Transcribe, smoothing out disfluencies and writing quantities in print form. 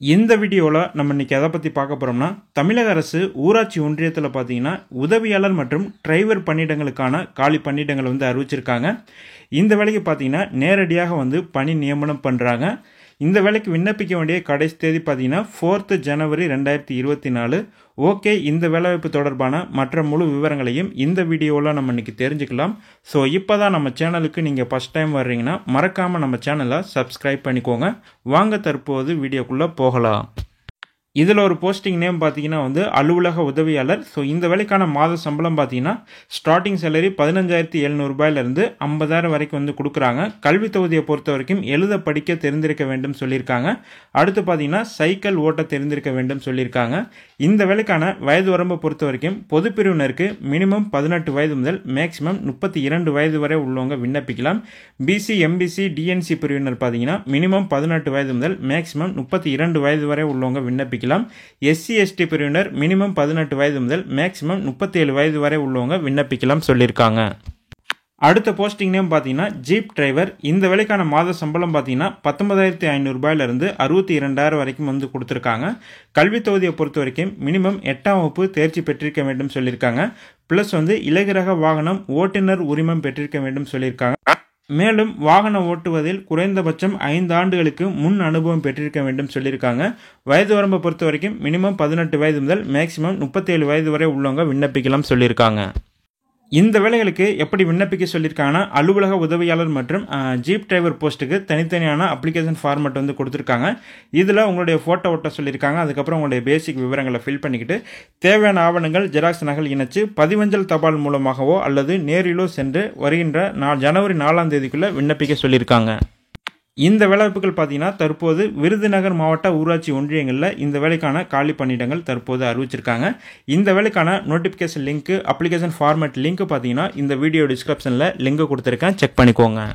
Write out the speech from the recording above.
இந்த வீடியோவில் நம்ம இன்றைக்கி எதை பற்றி பார்க்க போகிறோம்னா, தமிழக அரசு ஊராட்சி ஒன்றியத்தில் பார்த்தீங்கன்னா உதவியாளர் மற்றும் டிரைவர் பணியிடங்களுக்கான காலி பணியிடங்கள் அறிவிச்சிருக்காங்க. இந்த வேலைக்கு பார்த்தீங்கன்னா நேரடியாக பணி நியமனம் பண்ணுறாங்க. இந்த வேலைக்கு விண்ணப்பிக்க வேண்டிய கடைசி தேதி பார்த்தீங்கன்னா 4th ஜனவரி 2024. ஓகே, இந்த வேலைவாய்ப்பு தொடர்பான மற்ற முழு விவரங்களையும் இந்த வீடியோவில் நம்ம இன்றைக்கி தெரிஞ்சுக்கலாம். ஸோ இப்போ தான் நம்ம சேனலுக்கு நீங்கள் ஃபஸ்ட் டைம் வர்றீங்கன்னா மறக்காமல் நம்ம சேனலை சப்ஸ்கிரைப் பண்ணிக்கோங்க. வாங்க தற்போது வீடியோக்குள்ளே போகலாம். இதில் ஒரு போஸ்டிங் நேம் பார்த்தீங்கன்னா அலுவலக உதவியாளர். ஸோ இந்த வேலைக்கான மாத சம்பளம் பார்த்தீங்கன்னா ஸ்டார்டிங் சேலரி 15,700 ரூபாயிலிருந்து 50,000 வரைக்கும் கொடுக்குறாங்க. கல்வி தொகுதியை பொறுத்த வரைக்கும் எழுத படிக்க தெரிந்திருக்க வேண்டும் சொல்லியிருக்காங்க. அடுத்து பார்த்தீங்கன்னா சைக்கிள் ஓட்ட தெரிந்திருக்க வேண்டும் சொல்லியிருக்காங்க. இந்த வேலைக்கான வயது வரம்பை பொறுத்த வரைக்கும் பொது பிரிவினருக்கு மினிமம் 18 வயது முதல் மேக்சிமம் 32 வயது வரை உள்ளவங்க விண்ணப்பிக்கலாம். பிசி, எம்பிசி, டிஎன்சி பிரிவினர் பார்த்தீங்கன்னா மினிமம் 18 வயது முதல் மேக்சிமம் 32 வயது வரை உள்ளவங்க விண்ணப்பிக்கலாம். எஸ்சி எஸ்டி பிரிவினர் மினிமம் 18 வயது முதல் மேக்சிமம் 37 வயது வரை உள்ளவங்க விண்ணப்பிக்கலாம் சொல்லியிருக்காங்க. அடுத்த போஸ்டிங் நேம் பார்த்தீங்கன்னா ஜீப் டிரைவர். இந்த வேலைக்கான மாத சம்பளம் பார்த்தீங்கன்னா 19,500 ரூபாயிலிருந்து 62,000 வரைக்கும் கொடுத்துருக்காங்க. கல்வி தொகுதியை பொறுத்த வரைக்கும் மினிமம் 8ஆம் வகுப்பு தேர்ச்சி பெற்றிருக்க வேண்டும் சொல்லியிருக்காங்க. ப்ளஸ் இலகுரக வாகனம் ஓட்டுநர் உரிமம் பெற்றிருக்க வேண்டும் சொல்லியிருக்காங்க. மேலும் வாகனம் ஓட்டுவதில் குறைந்தபட்சம் 5 ஆண்டுகளுக்கு முன் அனுபவம் பெற்றிருக்க வேண்டும் சொல்லியிருக்காங்க. வயது வரம்பை பொறுத்த வரைக்கும் மினிமம் 18 வயது முதல் மேக்சிமம் 37 வயது வரை உள்ளவங்க விண்ணப்பிக்கலாம் சொல்லியிருக்காங்க. இந்த வேலைகளுக்கு எப்படி விண்ணப்பிக்க சொல்லியிருக்காங்கன்னா, அலுவலக உதவியாளர் மற்றும் ஜீப் டிரைவர் போஸ்ட்டுக்கு தனித்தனியான அப்ளிகேஷன் ஃபார்மேட் கொடுத்துருக்காங்க. இதில் உங்களுடைய ஃபோட்டோ ஒட்ட சொல்லியிருக்காங்க. அதுக்கப்புறம் உங்களுடைய பேசிக் விவரங்களை ஃபில் பண்ணிக்கிட்டு தேவையான ஆவணங்கள் ஜெராக்ஸ் நகல் இணைச்சு பதிவஞ்சல் தபால் மூலமாகவோ அல்லது நேரிலோ சென்று வருகின்ற ஜனவரி 4ஆம் தேதிக்குள்ளே விண்ணப்பிக்க சொல்லியிருக்காங்க. இந்த வேலைவாய்ப்புகள் பார்த்தீங்கன்னா தற்போது விருதுநகர் மாவட்ட ஊராட்சி ஒன்றியங்களில் இந்த வேலைக்கான காலி பணியிடங்கள் தற்போது அறிவிச்சிருக்காங்க. இந்த வேலைக்கான notification link, application format link பார்த்தீங்கன்னா இந்த வீடியோ டிஸ்கிரிப்ஷனில் லிங்க் கொடுத்துருக்கேன், செக் பண்ணிக்கோங்க.